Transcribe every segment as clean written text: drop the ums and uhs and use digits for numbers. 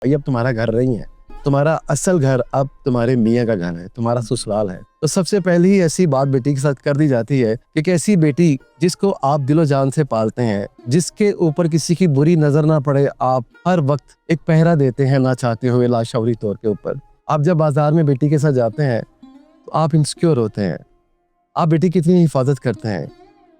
ये अब तुम्हारा घर नहीं है, तुम्हारा असल घर अब तुम्हारे मियाँ का घर है, तुम्हारा ससुराल है। तो सबसे पहले ही ऐसी बात बेटी के साथ कर दी जाती है कि एक ऐसी बेटी जिसको आप दिलो जान से पालते हैं, जिसके ऊपर किसी की बुरी नजर ना पड़े, आप हर वक्त एक पहरा देते हैं ना चाहते हुए लाशौरी तौर के ऊपर। आप जब बाजार में बेटी के साथ जाते हैं तो आप इंसिक्योर होते हैं, आप बेटी की इतनी हिफाजत करते हैं,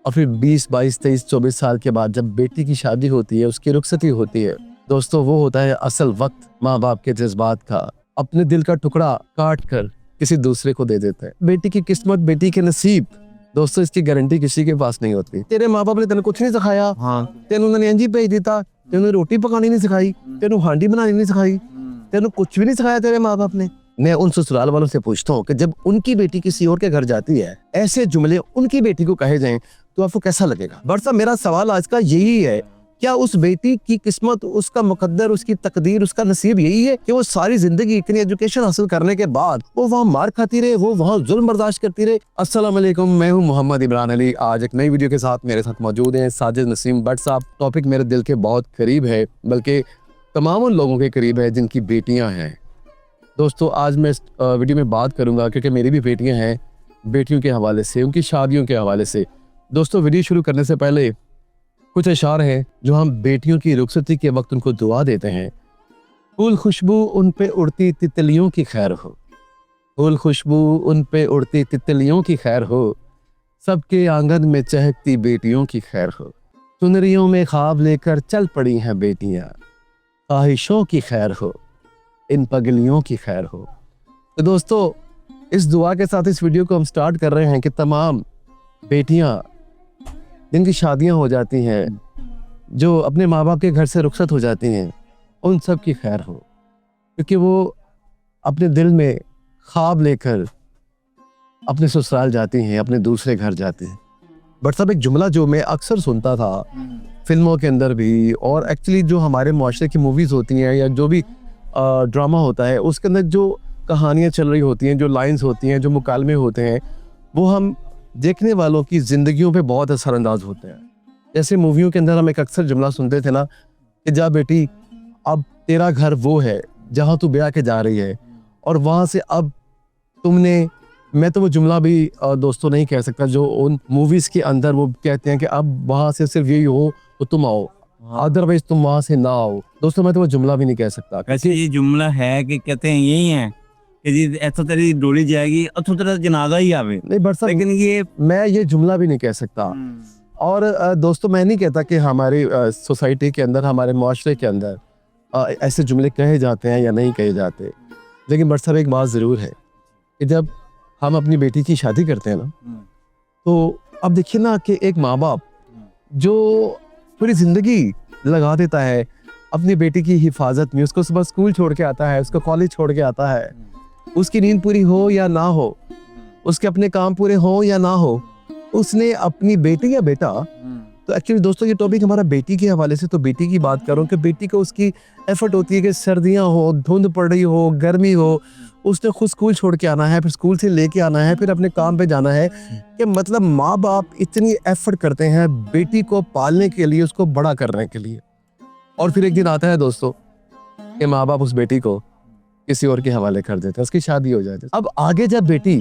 और फिर 20, 22, 23, 24 साल के बाद जब बेटी की शादी होती है, उसकी रुखसती होती है दोस्तों, वो होता है असल वक्त माँ बाप के जज्बात का। अपने दिल का टुकड़ा काट कर किसी दूसरे को दे देते हैं। बेटी की किस्मत, बेटी के नसीब दोस्तों, इसकी गारंटी किसी के पास नहीं होती। तेरे माँ बाप ने तेन कुछ नहीं सिखाया, तेन उन्होंने इंज ही भेज दिता, तेन रोटी पकानी नहीं सिखाई, तेन हांडी बनानी नहीं सिखाई, तेन कुछ भी नहीं सिखाया तेरे माँ बाप ने। मैं उन ससुराल वालों से पूछता हूँ कि जब उनकी बेटी किसी और के घर जाती है, ऐसे जुमले उनकी बेटी को कहे जाएं तो आपको कैसा लगेगा? बट साहब, मेरा सवाल आज का यही है, क्या उस बेटी की किस्मत, उसका मुकद्दर, उसकी तकदीर, उसका नसीब यही है कि वो सारी जिंदगी इतनी एजुकेशन हासिल करने के बाद वो वहाँ मार खाती रहे, वो वहाँ जुल्म बर्दाश्त करती रहे? अस्सलाम वालेकुम, मैं हूँ मोहम्मद इमरान अली। आज एक नई वीडियो के साथ मेरे साथ मौजूद हैं साजिद नसीम भट्ट साहब। टॉपिक मेरे दिल के बहुत करीब है, बल्कि तमाम उन लोगों के करीब है जिनकी बेटियाँ हैं। दोस्तों, आज मैं इस वीडियो में बात करूँगा क्योंकि मेरी भी बेटियाँ हैं, बेटियों के हवाले से, उनकी शादियों के हवाले से। दोस्तों, वीडियो शुरू करने से पहले कुछ अशार हैं जो हम बेटियों की रुखसती के वक्त उनको दुआ देते हैं। फूल खुशबू उन पे उड़ती तितलियों की खैर हो, फूल खुशबू उन पे उड़ती तितलियों की खैर हो, सबके आंगन में चहकती बेटियों की खैर हो। चुनरियों में ख्वाब लेकर चल पड़ी हैं बेटियां, ख्वाहिशों की खैर हो, इन पगलियों की खैर हो। तो दोस्तों, इस दुआ के साथ इस वीडियो को हम स्टार्ट कर रहे हैं कि तमाम बेटियां जिनकी शादियां हो जाती हैं, जो अपने माँ बाप के घर से रुखसत हो जाती हैं, उन सब की खैर हो, क्योंकि वो अपने दिल में ख्वाब लेकर अपने ससुराल जाती हैं, अपने दूसरे घर जाते हैं। बट सब एक जुमला जो मैं अक्सर सुनता था फिल्मों के अंदर भी, और एक्चुअली जो हमारे मुआशरे की मूवीज़ होती हैं या जो भी ड्रामा होता है, उसके अंदर जो कहानियाँ चल रही होती हैं, जो लाइन्स होती हैं, जो मुकालमे होते हैं, वो हम देखने वालों की ज़िंदगियों पे बहुत असरअंदाज होते हैं। जैसे मूवियों के अंदर हम एक अक्सर जुमला सुनते थे ना कि जा बेटी, अब तेरा घर वो है जहाँ तू ब्याह के जा रही है, और वहाँ से अब तुमने, मैं तो वो जुमला भी दोस्तों नहीं कह सकता जो उन मूवीज़ के अंदर वो कहते हैं कि अब वहाँ से सिर्फ यही हो तो तुम आओ, अदरवाइज तुम वहाँ से ना आओ। दोस्तों, मैं तो वो जुमला भी नहीं कह सकता। वैसे ये जुमला है कि कहते हैं यही है कि जी ऐसा तेरी डोली जाएगी और तो तेरा जनाजा ही आवे, नहीं बट साहब, लेकिन ये मैं ये जुमला भी नहीं कह सकता। और दोस्तों, मैं नहीं कहता कि हमारी सोसाइटी के अंदर, हमारे मुआशरे के अंदर ऐसे जुमले कहे जाते हैं या नहीं कहे जाते, लेकिन बट साहब एक बात ज़रूर है कि जब हम अपनी बेटी की शादी करते हैं ना, तो अब देखिए ना कि एक माँ बाप जो पूरी ज़िंदगी लगा देता है अपनी बेटी की हिफाजत में, उसको सुबह स्कूल छोड़ के आता है, उसको कॉलेज छोड़ के आता है, उसकी नींद पूरी हो या ना हो, उसके अपने काम पूरे हो या ना हो, उसने अपनी बेटी या बेटा, तो एक्चुअली दोस्तों ये टॉपिक हमारा बेटी के हवाले से, तो बेटी की बात कर रहा हूँ कि बेटी को उसकी एफर्ट होती है कि सर्दियाँ हो, धुंध पड़ रही हो, गर्मी हो, उसने खुद स्कूल छोड़ के आना है, फिर स्कूल से लेके आना है, फिर अपने काम पे जाना है, कि मतलब माँ बाप इतनी एफर्ट करते हैं बेटी को पालने के लिए, उसको बड़ा करने के लिए, और फिर एक दिन आता है दोस्तों कि माँ बाप उस बेटी को किसी और के हवाले कर देते हैं, उसकी शादी हो जाती है। अब आगे जब बेटी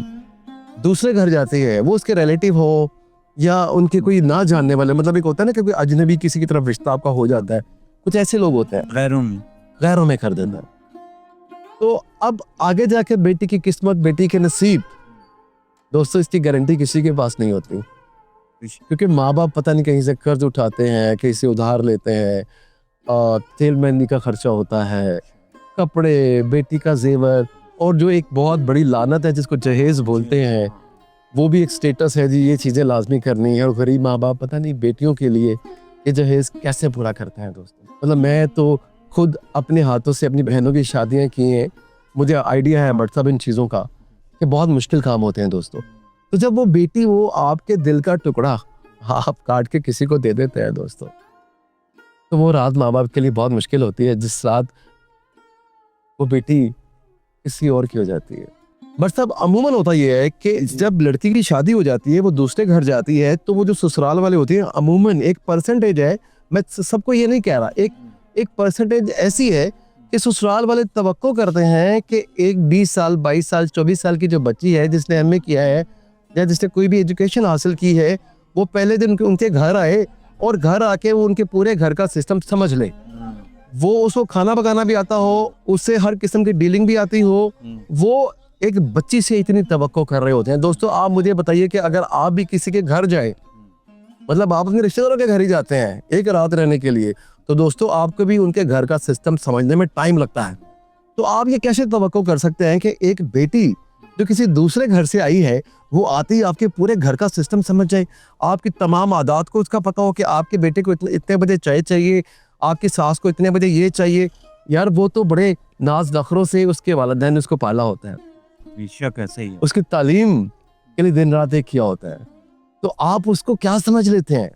दूसरे घर जाती है, वो उसके रिलेटिव हो या उनके कोई ना जानने वाले, मतलब एक होता है ना कि कोई अजनबी किसी की तरफ रिश्ता आपका हो जाता है, कुछ ऐसे लोग होते हैं गैरों में कर देता है। तो अब आगे जाके बेटी की किस्मत, बेटी के नसीब दोस्तों, इसकी गारंटी किसी के पास नहीं होती, क्योंकि माँ बाप पता नहीं कहीं से कर्ज उठाते हैं, कहीं से उधार लेते हैं, तेल मेहंदी का खर्चा होता है, कपड़े, बेटी का जेवर, और जो एक बहुत बड़ी लानत है जिसको जहेज बोलते हैं, वो भी एक स्टेटस है जी, ये चीज़ें लाजमी करनी है। और गरीब माँ बाप पता नहीं बेटियों के लिए ये जहेज कैसे पूरा करते हैं दोस्तों। मतलब मैं तो खुद अपने हाथों से अपनी बहनों की शादियाँ की हैं, मुझे आइडिया है बट सब इन चीज़ों का कि बहुत मुश्किल काम होते हैं दोस्तों। तो जब वो बेटी, वो आपके दिल का टुकड़ा आप काट के किसी को दे देते हैं दोस्तों, तो वो रात माँ बाप के लिए बहुत मुश्किल होती है, जिस रात वो बेटी किसी और की हो जाती है। बट सब अमूमन होता ये है कि जब लड़की की शादी हो जाती है, वो दूसरे घर जाती है, तो वो जो ससुराल वाले होते हैं, अमूमन एक परसेंटेज है, मैं सबको ये नहीं कह रहा, एक परसेंटेज ऐसी है कि ससुराल वाले तवक्को करते हैं कि एक 20 साल 22 साल 24 साल की जो बच्ची है जिसने एमए किया है या जिसने कोई भी एजुकेशन हासिल की है, वो पहले दिन उनके घर आए और घर आके वो उनके पूरे घर का सिस्टम समझ ले। वो उसको खाना पकाना भी आता हो, उससे हर किस्म की डीलिंग भी आती हो, वो एक बच्ची से इतनी तवक्को कर रहे होते हैं। दोस्तों आप मुझे बताइए कि अगर आप भी किसी के घर जाए, मतलब आप अपने रिश्तेदारों के घर ही जाते हैं एक रात रहने के लिए, तो दोस्तों आपको भी उनके घर का सिस्टम समझने में टाइम लगता है। तो आप ये कैसे तवक्को कर सकते हैं कि एक बेटी जो किसी दूसरे घर से आई है वो आते ही आपके पूरे घर का सिस्टम समझ जाए, आपकी तमाम आदात को उसका पता हो कि आपके बेटे को इतने बजे चाय चाहिए, आपकी सास को इतने बजे ये चाहिए। यार वो तो बड़े नाज नखरों से उसके वालिदैन ने उसको पाला होता है, बेशक ऐसे ही है। उसकी तालीम के लिए दिन रात एक किया होता है, तो आप उसको क्या समझ लेते हैं।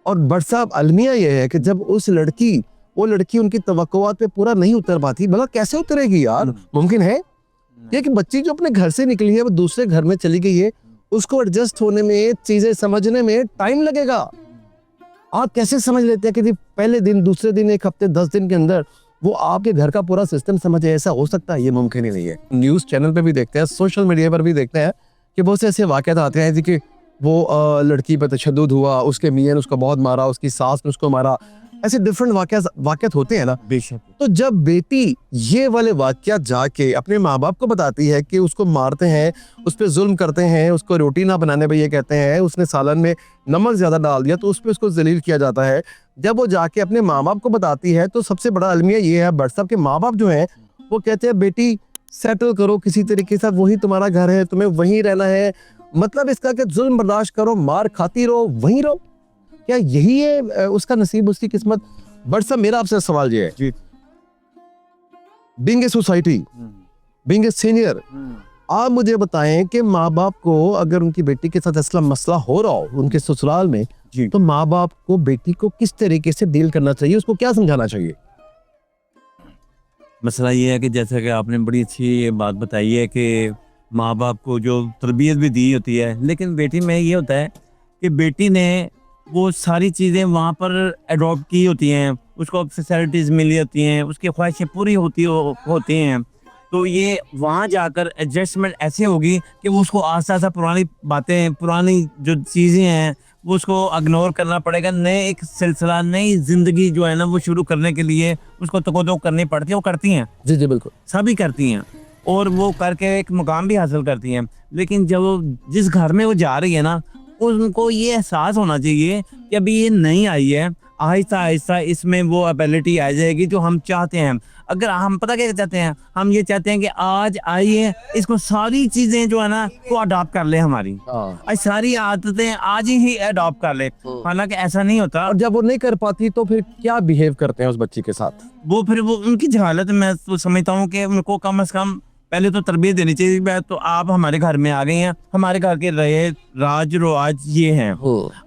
और बट साहब अलमिया ये है कि जब वो लड़की उनकी तवक्कुआत पे पूरा नहीं उतर पाती, भला कैसे उतरेगी यार? मुमकिन है ये कि बच्ची जो अपने घर से निकली है वो दूसरे घर में चली गई है, उसको एडजस्ट होने में, चीजें समझने में टाइम लगेगा। आप कैसे समझ लेते हैं कि जी पहले दिन, दूसरे दिन, एक हफ्ते, 10 दिन के अंदर वो आपके घर का पूरा सिस्टम समझे? ऐसा हो सकता है? ये मुमकिन ही नहीं है। न्यूज़ चैनल पे भी देखते हैं, सोशल मीडिया पर भी देखते हैं कि बहुत से ऐसे वाक़यात आते हैं जी कि वो लड़की पर तशद्दुद हुआ, उसके मियाँ ने उसको बहुत मारा, उसकी सास ने उसको मारा, ऐसे डिफरेंट वाक़यात होते हैं ना। बेशक। तो जब बेटी ये वाले वाक़यात जाके अपने माँ बाप को बताती है कि उसको मारते हैं, उस पर जुल्म करते हैं, उसको रोटी ना बनाने पे ये कहते हैं, उसने सालन में नमक ज़्यादा डाल दिया तो उस पर उसको जलील किया जाता है, जब वो जाके अपने माँ बाप को बताती है तो सबसे बड़ा अलमिया ये है, बट साहब के माँ बाप जो हैं वो कहते हैं बेटी सेटल करो किसी तरीके से, वही तुम्हारा घर है, तुम्हें वहीं रहना है, मतलब इसका कि जुल्म बर्दाश्त करो, मार खाती रहो, वहीं रहो। क्या यही है उसका नसीब, उसकी किस्मत? बट साहब मेरा आपसे सवाल ये है जी। Being a society, being a senior, आप मुझे बताएं कि माँ बाप को अगर उनकी बेटी के साथ ऐसा मसला हो रहा हो उनके ससुराल में, जी। तो माँ बाप को बेटी को किस तरीके से डील करना चाहिए, उसको क्या समझाना चाहिए? मसला ये है कि जैसा कि आपने बड़ी अच्छी ये बात बताई है कि माँ बाप को जो तरबियत भी दी होती है, लेकिन बेटी में ये होता है कि बेटी ने वो सारी चीज़ें वहाँ पर अडॉप्ट की होती हैं, उसको फैसिलिटीज़ मिली होती हैं, उसकी ख्वाहिशें पूरी होती हैं, तो ये वहाँ जाकर एडजस्टमेंट ऐसे होगी कि वो उसको आस्ता आस्ता पुरानी बातें, पुरानी जो चीज़ें हैं वो उसको इग्नोर करना पड़ेगा। नए एक सिलसिला, नई ज़िंदगी जो है ना वो शुरू करने के लिए उसको तकोदो करनी पड़ती है, वो करती हैं, जी जी बिल्कुल, सभी करती हैं, और वो करके एक मुकाम भी हासिल करती हैं। लेकिन जब वो जिस घर में वो जा रही है ना, उनको ये एहसास होना चाहिए कि अभी ये नहीं आई है, आहिस्ता आहिस्ता इसमें वो एबिलिटी आ जाएगी जो हम चाहते हैं। अगर हम पता क्या चाहते हैं, हम ये चाहते हैं कि आज आई है, इसको सारी चीज़ें जो है ना वो अडॉप्ट कर ले, हमारी आज सारी आदतें आज ही अडॉप्ट कर ले, हालांकि ऐसा नहीं होता। और जब वो नहीं कर पाती तो फिर क्या बिहेव करते हैं उस बच्ची के साथ? वो फिर वो उनकी जहालत, मैं तो समझता हूँ कि उनको कम से कम पहले तो तरबियत देनी चाहिए। मैं तो आप हमारे घर में आ गई हैं, हमारे घर के रहे राज रवाज ये हैं,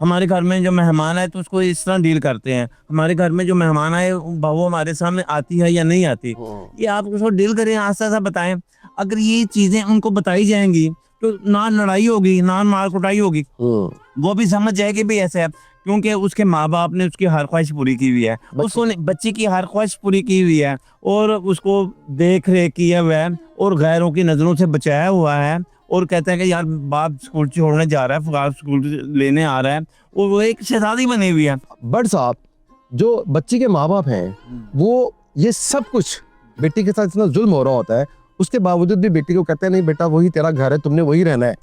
हमारे घर में जो मेहमान आए तो उसको इस तरह डील करते हैं, हमारे घर में जो मेहमान आए वो हमारे सामने आती है या नहीं आती, ये आप उसको डील करें, आस्ता आस्ता बताएं। अगर ये चीज़ें उनको बताई जाएंगी तो ना लड़ाई होगी, ना मार कुटाई होगी, वो भी समझ जाएगी भी ऐसे है, क्योंकि उसके माँ बाप ने उसकी हर ख्वाहिश पूरी की हुई है, उसको बच्ची की हर ख्वाहिश पूरी की हुई है, और उसको देख रेख किया हुआ है, और गैरों की नज़रों से बचाया हुआ है, और कहते हैं कि यार बाप स्कूल छोड़ने जा रहा है, फुकार स्कूल लेने आ रहा है, और वो एक शहजादी बनी हुई है। बट साहब जो बच्ची के माँ बाप हैं वो ये सब कुछ बेटी के साथ इतना जुल्म हो रहा होता है, उसके बावजूद भी बेटी को कहते हैं नहीं बेटा वही तेरा घर है, तुमने वही रहना है,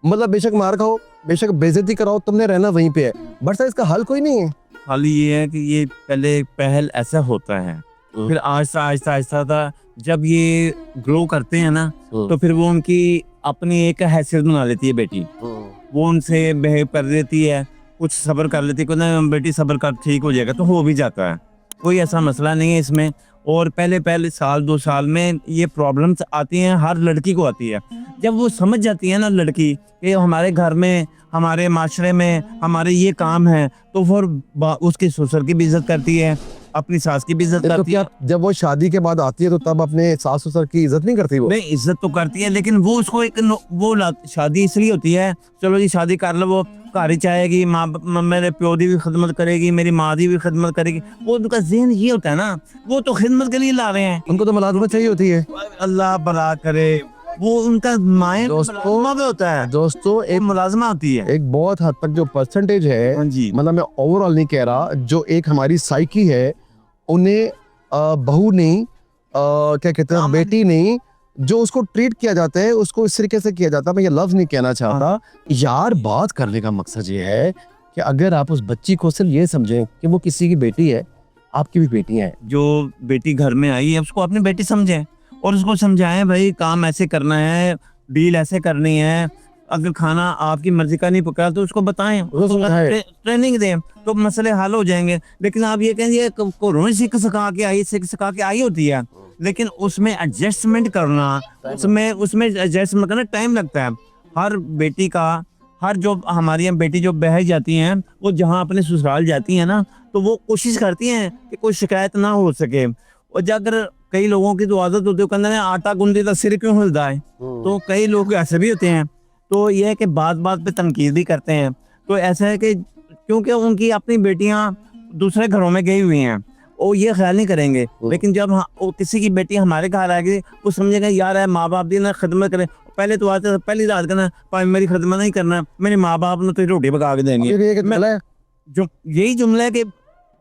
मतलब बेशक मार खाओ, बेशक बेइज्जती कराओ, तुमने रहना वहीं पे है। बट सर इसका हल कोई नहीं है। हाल ये है कि ये पहले पहल ऐसा होता है, फिर आहिस्ता आहिस्ता आहिस्ता था जब ये ग्रो करते हैं ना, तो फिर वो उनकी अपनी एक हैसियत बना लेती है बेटी, वो उनसे बिहेव कर देती है, कुछ सब्र कर लेती है, ना बेटी सब्र कर, ठीक हो जाएगा, तो हो भी जाता है, कोई ऐसा मसला नहीं है इसमें। और पहले साल 2 साल में ये प्रॉब्लम्स आती हैं, हर लड़की को आती है। जब वो समझ जाती है ना लड़की कि हमारे घर में, हमारे माशरे में हमारे ये काम है, तो फिर उसके ससुर की भी इज्जत करती है, अपनी सास की भी इज्जत तो करती क्या है। जब वो शादी के बाद आती है तो तब अपने सास ससुर की इज्जत नहीं करती वो? नहीं, इज्जत तो करती है, लेकिन वो उसको शादी इसलिए होती है, चलो जी शादी कर लो, वो घर ही चाहेगी, मेरे प्यो दी भी खिदमत करेगी, मेरी माँ दी भी खिदमत करेगी, वो उनका ज़हन ये होता है ना, वो तो खिदमत के लिए ला रहे हैं। उनको तो मुलाजमत चाहिए होती है। अल्लाह भला करे, वो उनका माइंड दोस्तों में होता है, दोस्तों एक मुलाजमा होती है। एक बहुत हद तक जो परसेंटेज है, हाँ जी। मतलब मैं ओवरऑल नहीं कह रहा, जो एक हमारी साइकी है उन्हें बहू नहीं क्या कहते हैं बेटी नहीं, जो उसको ट्रीट किया जाता है उसको इस तरीके से किया जाता है। मैं ये लफ्ज नहीं कहना चाहता यार, बात करने का मकसद ये है कि अगर आप उस बच्ची को सिर्फ ये समझें कि वो किसी की बेटी है, आपकी भी बेटी है। जो बेटी घर में आई है उसको अपनी बेटी समझें और उसको समझाएं भाई काम ऐसे करना है, डील ऐसे करनी है, अगर खाना आपकी मर्जी का नहीं पका तो उसको बताएं, ट्रेनिंग दें तो मसले हल हो जाएंगे। लेकिन आप ये कहेंगे कोरोना सिख सिखा के आई होती है, लेकिन उसमें एडजस्टमेंट करना, उसमें एडजस्टमेंट करना टाइम लगता है। हर बेटी का, हर जो हमारी यहाँ बेटी जो बह जाती हैं, वो जहाँ अपने ससुराल जाती हैं ना, तो वो कोशिश करती हैं कि कोई शिकायत ना हो सके। और अगर कई लोगों की तो आदत होती है कहते हैं आटा गूंदी तो सिर क्यों हिलता है, तो कई लोग ऐसे भी होते हैं। तो ये है कि बात बात पे तनकीद भी करते हैं। तो ऐसा है कि क्योंकि उनकी अपनी बेटियां दूसरे घरों में गई हुई हैं, वो ये ख्याल नहीं करेंगे। लेकिन जब वो किसी की बेटी हमारे घर आएगी, वो समझेगा यार है माँ बाप की ना खिदमत करें। पहले तो आते पहली रात करना भाई मेरी खिदमत नहीं करना, मेरे माँ बाप ने तो रोटी पका के देंगे। जो यही जुमला है कि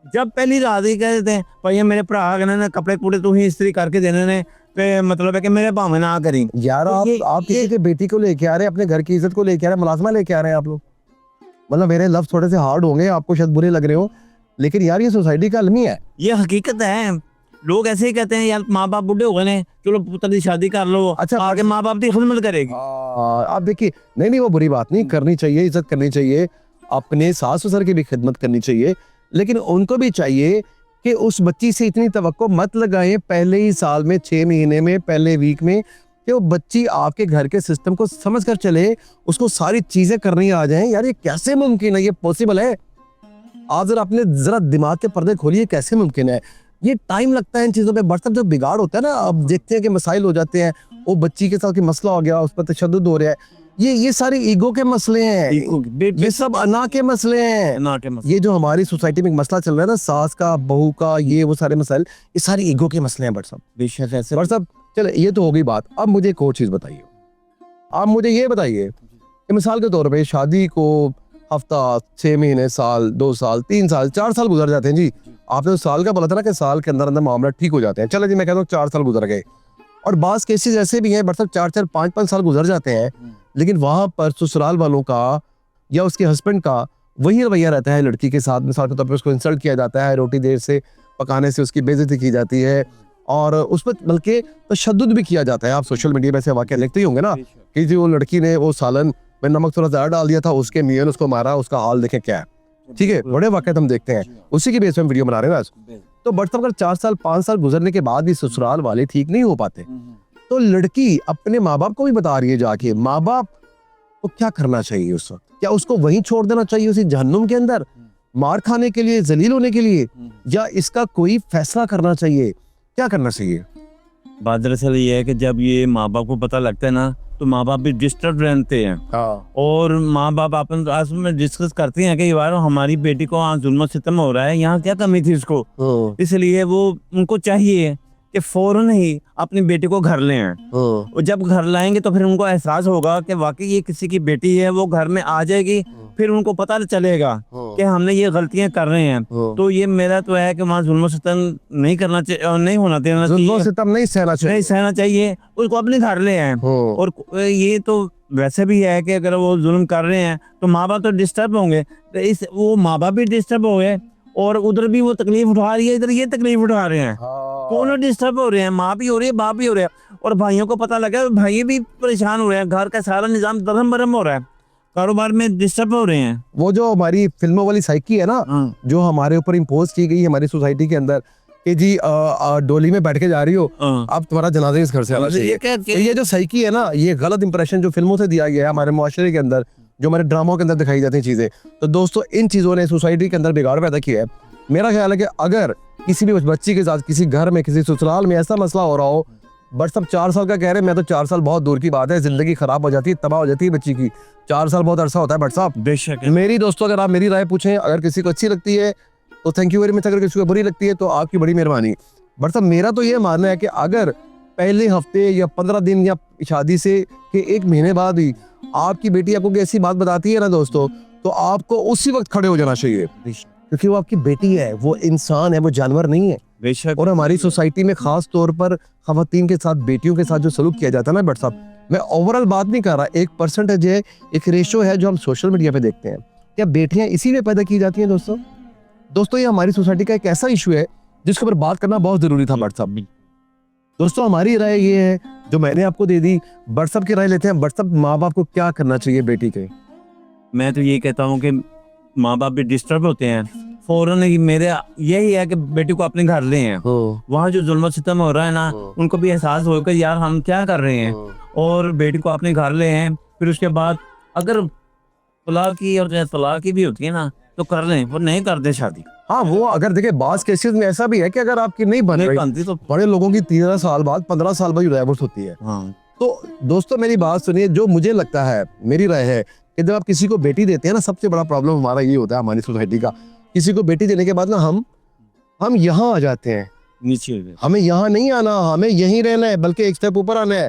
जब पहली रात ही कह देते हैं भाई मेरे भरा कहना कपड़े कूड़े तू ही इस्त्री करके देने ने, पे मतलब है कि मेरे भावे ना करी। यार आप किसी की बेटी को लेके आ रहे हैं, अपने घर की इज्जत को लेके आ रहे हैं, मुलाजमा लेके आ रहे हैं आप लोग। मतलब मेरे लफ्ज थोड़े से हार्ड होंगे, आपको शायद बुरे लग रहे हो, लेकिन यार ये सोसाइटी का अलमी है, ये हकीकत है। लोग ऐसे ही कहते हैं यार माँ बाप बुढ़े हो गए ने, चलो पुत्र की शादी कर लो, अच्छा आगे माँ बाप की खिदमत करेगी। आप देखिए, नहीं वो बुरी बात नहीं, करनी चाहिए, इज्जत करनी चाहिए, अपने सास ससुर की भी खिदमत करनी चाहिए, लेकिन उनको भी चाहिए कि उस बच्ची से इतनी तवक्को मत लगाएं पहले ही साल में, 6 महीने में, पहले वीक में, कि वो बच्ची आपके घर के सिस्टम को समझ कर चले, उसको सारी चीजें करनी आ जाएं। यार ये कैसे मुमकिन है? ये पॉसिबल है? आप जरा दिमाग के पर्दे खोलिए, कैसे मुमकिन है? ये टाइम लगता है इन चीजों पे। बट जब बिगाड़ होता है ना, अब देखते हैं कि मसाइल हो जाते हैं, वो बच्ची के साथ कोई मसला हो गया, उस पर तशद्दुद हो रहा है, ये सारे ईगो के मसले हैं, ये सब अना के मसले हैं। ये जो हमारी सोसाइटी में एक मसला चल रहा है ना, सास का, बहू का, ये वो सारे मसाइल, ये सारे ईगो के मसले हैं बट साहब। चलो ये तो हो गई बात। अब मुझे एक और चीज बताइए, आप मुझे ये बताइए कि मिसाल के तौर पे शादी को हफ्ता, 6 महीने, साल, 2 साल, 3 साल, 4 साल गुजर जाते हैं जी। आपने तो साल का बोला था ना कि साल के अंदर अंदर मामला ठीक हो जाते हैं। चलो जी मैं कहता हूँ 4 साल गुजर गए, और बास केसेस ऐसे भी हैं बट साहब 4-4, 5-5 साल गुजर जाते हैं, लेकिन वहां पर ससुराल वालों का या उसके हस्बैंड का वही रवैया रहता है लड़की के साथ। मिसाल के तौर पर उसको इंसल्ट किया जाता है, रोटी देर से पकाने से उसकी बेइज्जती की जाती है, और उस पर बल्कि तशद्दुद भी किया जाता है। आप सोशल मीडिया में ऐसे वाक़या लिखते ही होंगे ना कि जी वो लड़की ने वो सालन में नमक थोड़ा ज़्यादा डाल दिया था, उसके मियां ने उसको मारा, उसका हाल देखें क्या है। ठीक है, बड़े वाक़यात हम देखते हैं, उसी की बेस पे हम वीडियो बना रहे हैं ना। तो बट अगर 4 साल 5 साल गुजरने के बाद भी ससुराल वाले ठीक नहीं हो पाते, तो लड़की अपने माँ बाप को भी बता रही है जाके, माँ बाप को क्या करना चाहिए उस वक्त? क्या उसको वहीं छोड़ देना चाहिए उसी जहन्नुम के अंदर मार खाने के लिए, जलील होने के लिए, या इसका कोई फैसला करना चाहिए? क्या करना चाहिए? बात दरअसल ये है कि जब ये माँ बाप को पता लगता है ना, तो माँ बाप भी डिस्टर्ब रहते हैं। और माँ बाप आपस में डिस्कस करते हैं कि यार हमारी बेटी को आज जुल्म सितम हो रहा है, यहाँ क्या कमी थी इसको। इसलिए वो उनको चाहिए कि फौरन ही अपनी बेटी को घर ले आए, और जब घर लाएंगे तो फिर उनको एहसास होगा कि वाकई ये किसी की बेटी है, वो घर में आ जाएगी, फिर उनको पता चलेगा कि हमने ये गलतियां कर रहे हैं। तो ये मेरा तो है कि वहाँ जुल्म सितम नहीं करना चाहिए, नहीं होना चाहिए, जुल्म सितम नहीं सहना चाहिए, उसको अपने घर ले आए। और ये तो वैसे भी है कि अगर वो जुल्म कर रहे हैं तो माँ बाप तो डिस्टर्ब होंगे, तो वो माँ बाप भी डिस्टर्ब हो गए, और उधर भी वो तकलीफ उठा रही है, इधर ये तकलीफ उठा रहे हैं, दोनों डिस्टर्ब हो रहे हैं, माँ भी हो रही है, बाप भी हो रहे हैं। और भाइयों को पता लगा, भाई भी परेशान हो रहे हैं, घर का सारा निजाम दरम बरम हो रहा है, कारोबार में डिस्टर्ब हो रहे हैं। वो जो हमारी फिल्मों वाली साइकी है ना, जो हमारे ऊपर इम्पोज की गई हमारी सोसाइटी के अंदर कि जी डोली में बैठ के जा रही हो, अब तुम्हारा जनाजा इस घर से आना चाहिए। तो ये जो साइकी है ना, ये गलत इंप्रेशन जो फिल्मों से दिया गया है हमारे मुआशरे के अंदर, जो हमारे ड्रामों के अंदर दिखाई जाती हैं चीजें, तो दोस्तों इन चीजों ने सोसाइटी के अंदर बिगाड़ पैदा किया है। मेरा ख्याल है कि अगर किसी भी बच्ची के साथ, किसी घर में, किसी ससुराल में ऐसा मसला हो रहा हो, बट सब 4 साल का कह रहे हैं, मैं तो 4 साल बहुत दूर की बात है, जिंदगी खराब हो जाती है, तबाह हो जाती है बच्ची की। 4 साल बहुत अरसा होता है बट साहब। बेशक मेरी दोस्तों, अगर आप मेरी राय पूछें, अगर किसी को अच्छी लगती है तो थैंक यू वेरी मच, अगर किसी को बुरी लगती है तो आपकी बड़ी मेहरबानी। बट साहब मेरा तो ये मानना है कि अगर पहले हफ्ते या 15 दिन या शादी से के 1 महीने बाद ही आपकी बेटी आपको कोई ऐसी बात बताती है ना दोस्तों, तो आपको उसी वक्त खड़े हो जाना चाहिए, क्योंकि वो आपकी बेटी है, वो इंसान है, वो जानवर नहीं है। बेशक। और हमारी सोसाइटी में खास तौर पर खवातीन के साथ, बेटियों के साथ जो सलूक किया जाता है ना बट साहब, मैं ओवरऑल बात नहीं कर रहा, एक परसेंटेज है, एक रेशो है जो हम सोशल मीडिया पे देखते हैं। क्या बेटियां इसीलिए पैदा की जाती हैं दोस्तों? दोस्तों ये हमारी सोसाइटी का एक ऐसा इशू है जिसके ऊपर बात करना बहुत जरूरी था बट साहब। दोस्तों हमारी राय ये है जो मैंने आपको दे दी, बट साहब की राय लेते हैं। बट साहब माँ बाप को क्या करना चाहिए बेटी के? मैं तो ये कहता हूँ कि माँ बाप भी डिस्टर्ब होते हैं, फौरन ही मेरे यही है कि बेटी को अपने घर ले हैं। वहाँ जो जुल्म सितम हो रहा है ना, उनको भी एहसास होगा यार हम क्या कर रहे हैं, और बेटी को अपने घर ले हैं। फिर उसके बाद अगर तलाक की और तलाक की भी होती है ना तो कर लें, वो नहीं करते शादी। हाँ वो अगर देखे बास केसेस में ऐसा भी है कि अगर आपकी नहीं बन रही बनती तो बड़े लोगों की 13 साल बाद 15 साल बाद डाइवोर्स होती है। हाँ। तो दोस्तों मेरी बात सुनिए, जो मुझे लगता है, मेरी राय है कि जब आप किसी को बेटी देते हैं ना, सबसे बड़ा प्रॉब्लम हमारा ये होता है हमारी सोसाइटी का, किसी को बेटी देने के बाद ना हम यहाँ आ जाते हैं, नीचे हमें यहाँ नहीं आना, हमें यहीं रहना है, बल्कि एक स्टेप ऊपर आना है,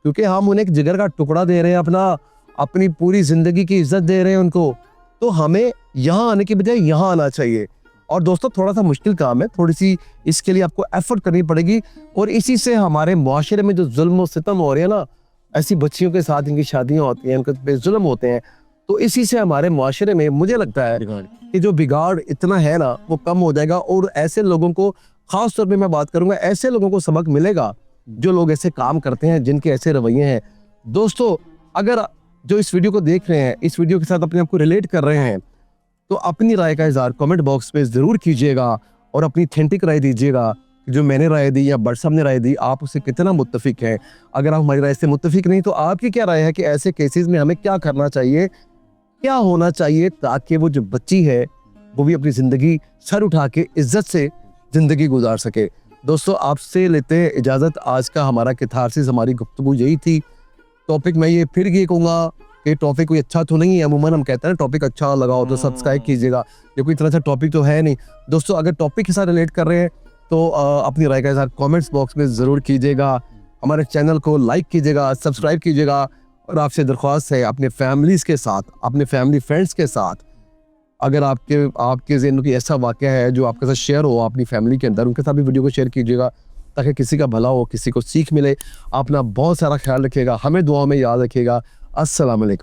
क्योंकि हम उन्हें एक जिगर का टुकड़ा दे रहे हैं, अपनी पूरी जिंदगी की इज्जत दे रहे हैं उनको। तो हमें यहाँ आने की बजाय यहाँ आना चाहिए। और दोस्तों थोड़ा सा मुश्किल काम है, थोड़ी सी इसके लिए आपको एफर्ट करनी पड़ेगी, और इसी से हमारे मुआशरे में जो जुल्म और सितम हो रहे हैं ना, ऐसी बच्चियों के साथ इनकी शादियां होती हैं, उनके पे जुल्म होते हैं, तो इसी से हमारे मुआशरे में मुझे लगता है कि जो बिगाड़ इतना है ना वो कम हो जाएगा। और ऐसे लोगों को, खास तौर पे मैं बात करूंगा, ऐसे लोगों को सबक मिलेगा जो लोग ऐसे काम करते हैं, जिनके ऐसे रवैये हैं। दोस्तों अगर जो इस वीडियो को देख रहे हैं, इस वीडियो के साथ अपने आप को रिलेट कर रहे हैं, तो अपनी राय का इज़हार कमेंट बॉक्स में ज़रूर कीजिएगा और अपनी ऑथेंटिक राय दीजिएगा। जो मैंने राय दी या बट साहब ने राय दी, आप उससे कितना मुत्तफिक हैं। अगर आप हमारी राय से मुत्तफिक नहीं, तो आपकी क्या राय है कि ऐसे केसेस में हमें क्या करना चाहिए, क्या होना चाहिए, ताकि वो जो बच्ची है वो भी अपनी ज़िंदगी सर उठा के इज्जत से ज़िंदगी गुजार सके। दोस्तों आपसे लेते हैं इजाज़त। आज का हमारा कैथारसिस, हमारी गुफ्तगू यही थी। टॉपिक मैं ये फिर ये कहूँगा कि टॉपिक कोई अच्छा तो नहीं है, अमूमन हम कहते हैं टॉपिक अच्छा लगाओ तो सब्सक्राइब कीजिएगा, ये कोई इतना अच्छा टॉपिक तो है नहीं। दोस्तों अगर टॉपिक के साथ रिलेट कर रहे हैं तो अपनी राय का इज़हार कमेंट्स बॉक्स में ज़रूर कीजिएगा। हमारे चैनल को लाइक कीजिएगा, सब्सक्राइब कीजिएगा, और आपसे दरख्वास्त है अपने फैमिलीज़ के साथ, अपने फैमिली फ्रेंड्स के साथ, अगर आपके ज़हन में कोई ऐसा वाक़या है जो आपके साथ शेयर हो अपनी फैमिली के अंदर, उनके साथ भी वीडियो को शेयर कीजिएगा, ताकि किसी का भला हो, किसी को सीख मिले। अपना बहुत सारा ख्याल रखिएगा, हमें दुआओं में याद रखिएगा। अस्सलाम वालेकुम।